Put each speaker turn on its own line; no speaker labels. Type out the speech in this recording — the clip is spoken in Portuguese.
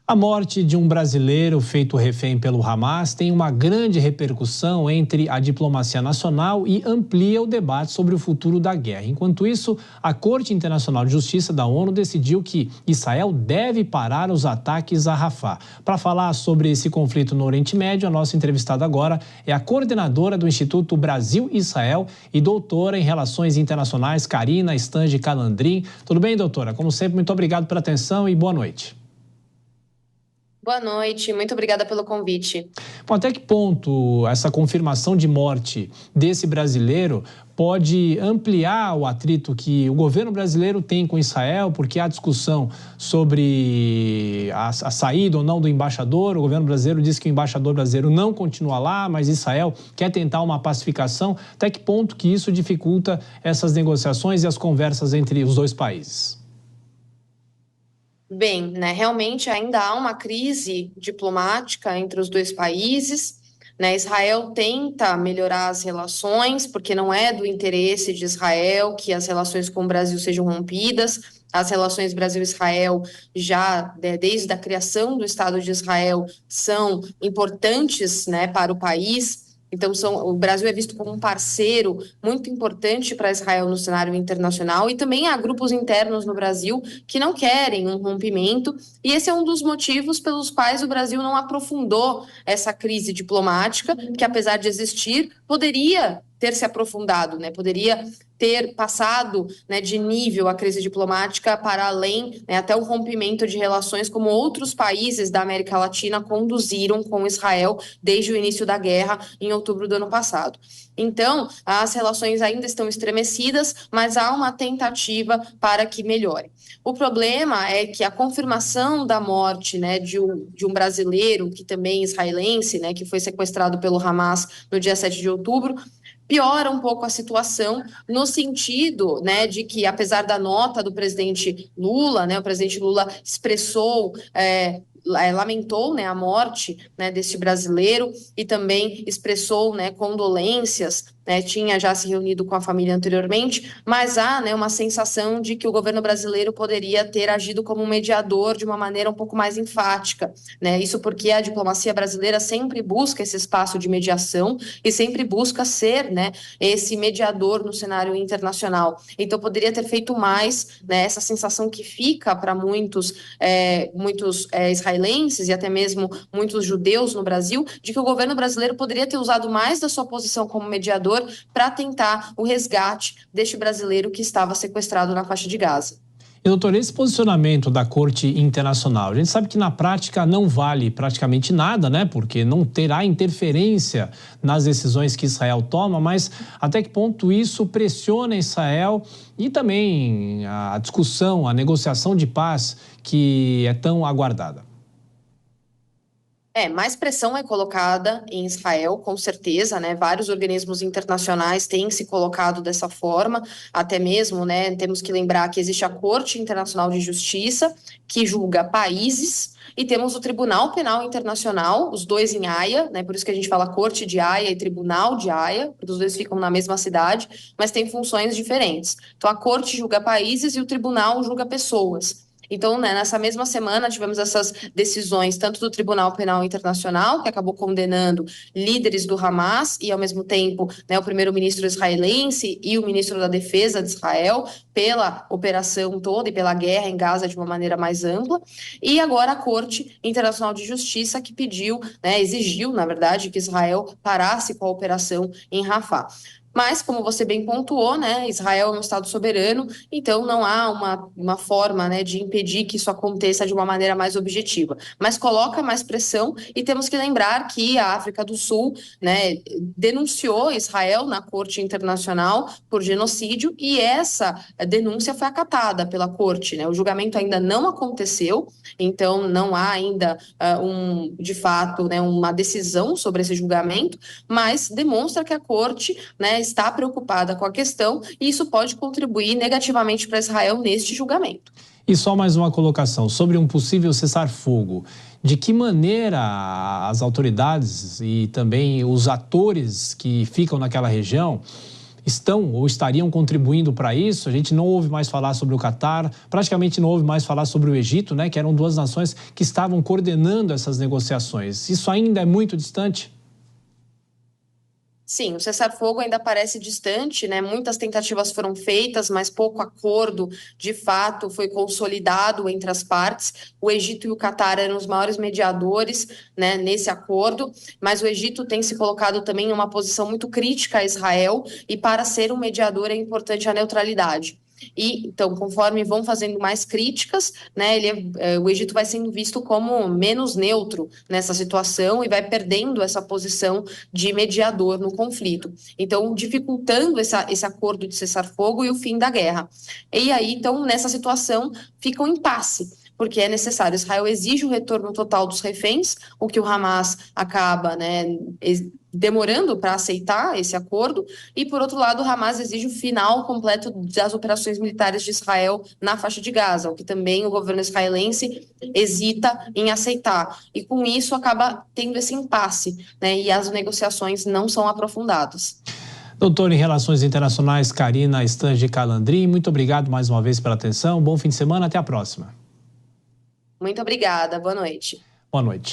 A morte de um brasileiro feito refém pelo Hamas tem uma grande repercussão entre a diplomacia nacional e amplia o debate sobre o futuro da guerra. Enquanto isso, a Corte Internacional de Justiça da ONU decidiu que Israel deve parar os ataques a Rafah. Para falar sobre esse conflito no Oriente Médio, a nossa entrevistada agora é a coordenadora do Instituto Brasil-Israel e doutora em Relações Internacionais, Karina Stange Calandrin. Tudo bem, doutora? Como sempre, muito obrigado pela atenção e boa noite.
Boa noite, muito obrigada pelo convite.
Bom, até que ponto essa confirmação de morte desse brasileiro pode ampliar o atrito que o governo brasileiro tem com Israel, porque há discussão sobre a saída ou não do embaixador. O governo brasileiro diz que o embaixador brasileiro não continua lá, mas Israel quer tentar uma pacificação. Até que ponto que isso dificulta essas negociações e as conversas entre os dois países?
Bem, realmente ainda há uma crise diplomática entre os dois países, Israel tenta melhorar as relações, porque não é do interesse de Israel que as relações com o Brasil sejam rompidas. As relações Brasil-Israel, já desde a criação do Estado de Israel, são importantes, para o país. Então, o Brasil é visto como um parceiro muito importante para Israel no cenário internacional, e também há grupos internos no Brasil que não querem um rompimento, e esse é um dos motivos pelos quais o Brasil não aprofundou essa crise diplomática, que apesar de existir, poderia ter se aprofundado, poderia ter passado, de nível a crise diplomática para além, até o rompimento de relações, como outros países da América Latina conduziram com Israel desde o início da guerra, em outubro do ano passado. Então, as relações ainda estão estremecidas, mas há uma tentativa para que melhore. O problema é que a confirmação da morte, de um brasileiro, que também é israelense, que foi sequestrado pelo Hamas no dia 7 de outubro, piora um pouco a situação, no sentido, de que, apesar da nota do presidente Lula, o presidente Lula expressou, lamentou, a morte, desse brasileiro, e também expressou, condolências, tinha já se reunido com a família anteriormente, mas há, uma sensação de que o governo brasileiro poderia ter agido como um mediador de uma maneira um pouco mais enfática, isso porque a diplomacia brasileira sempre busca esse espaço de mediação e sempre busca ser, esse mediador no cenário internacional. Então, poderia ter feito mais, essa sensação que fica para muitos israelenses e até mesmo muitos judeus no Brasil, de que o governo brasileiro poderia ter usado mais da sua posição como mediador para tentar o resgate deste brasileiro que estava sequestrado na faixa de Gaza.
E, doutor, esse posicionamento da Corte Internacional, a gente sabe que na prática não vale praticamente nada, porque não terá interferência nas decisões que Israel toma, mas até que ponto isso pressiona Israel e também a discussão, a negociação de paz que é tão aguardada?
Mais pressão é colocada em Israel, com certeza, vários organismos internacionais têm se colocado dessa forma, até mesmo, temos que lembrar que existe a Corte Internacional de Justiça, que julga países, e temos o Tribunal Penal Internacional, os dois em Haia, por isso que a gente fala Corte de Haia e Tribunal de Haia, porque os dois ficam na mesma cidade, mas têm funções diferentes. Então, a Corte julga países e o Tribunal julga pessoas. Então, nessa mesma semana, tivemos essas decisões, tanto do Tribunal Penal Internacional, que acabou condenando líderes do Hamas, e, ao mesmo tempo, o primeiro-ministro israelense e o ministro da Defesa de Israel, pela operação toda e pela guerra em Gaza de uma maneira mais ampla, e agora a Corte Internacional de Justiça, que pediu, exigiu, na verdade, que Israel parasse com a operação em Rafah. Mas, como você bem pontuou, Israel é um Estado soberano, então não há uma forma, de impedir que isso aconteça de uma maneira mais objetiva. Mas coloca mais pressão, e temos que lembrar que a África do Sul, denunciou Israel na Corte Internacional por genocídio, e essa denúncia foi acatada pela Corte. O julgamento ainda não aconteceu, então não há ainda, de fato, uma decisão sobre esse julgamento, mas demonstra que a Corte, está preocupada com a questão, e isso pode contribuir negativamente para Israel neste julgamento.
E só mais uma colocação sobre um possível cessar-fogo. De que maneira as autoridades e também os atores que ficam naquela região estão ou estariam contribuindo para isso? A gente não ouve mais falar sobre o Catar, praticamente não ouve mais falar sobre o Egito, né, que eram duas nações que estavam coordenando essas negociações. Isso ainda é muito distante?
Sim, o cessar-fogo ainda parece distante, né? Muitas tentativas foram feitas, mas pouco acordo, de fato, foi consolidado entre as partes. O Egito e o Catar eram os maiores mediadores, né, nesse acordo, mas o Egito tem se colocado também em uma posição muito crítica a Israel, e para ser um mediador é importante a neutralidade. E então, conforme vão fazendo mais críticas, né, o Egito vai sendo visto como menos neutro nessa situação e vai perdendo essa posição de mediador no conflito. Então, dificultando esse acordo de cessar-fogo e o fim da guerra. E aí, então, nessa situação, fica um impasse, porque é necessário. Israel exige o retorno total dos reféns, o que o Hamas acaba, né, demorando para aceitar esse acordo, e, por outro lado, o Hamas exige o final completo das operações militares de Israel na faixa de Gaza, o que também o governo israelense hesita em aceitar. E, com isso, acaba tendo esse impasse, né, e as negociações não são aprofundadas.
Doutora em Relações Internacionais, Karina Stange Calandrin, muito obrigado mais uma vez pela atenção. Bom fim de semana, até a próxima.
Muito obrigada, boa noite.
Boa noite.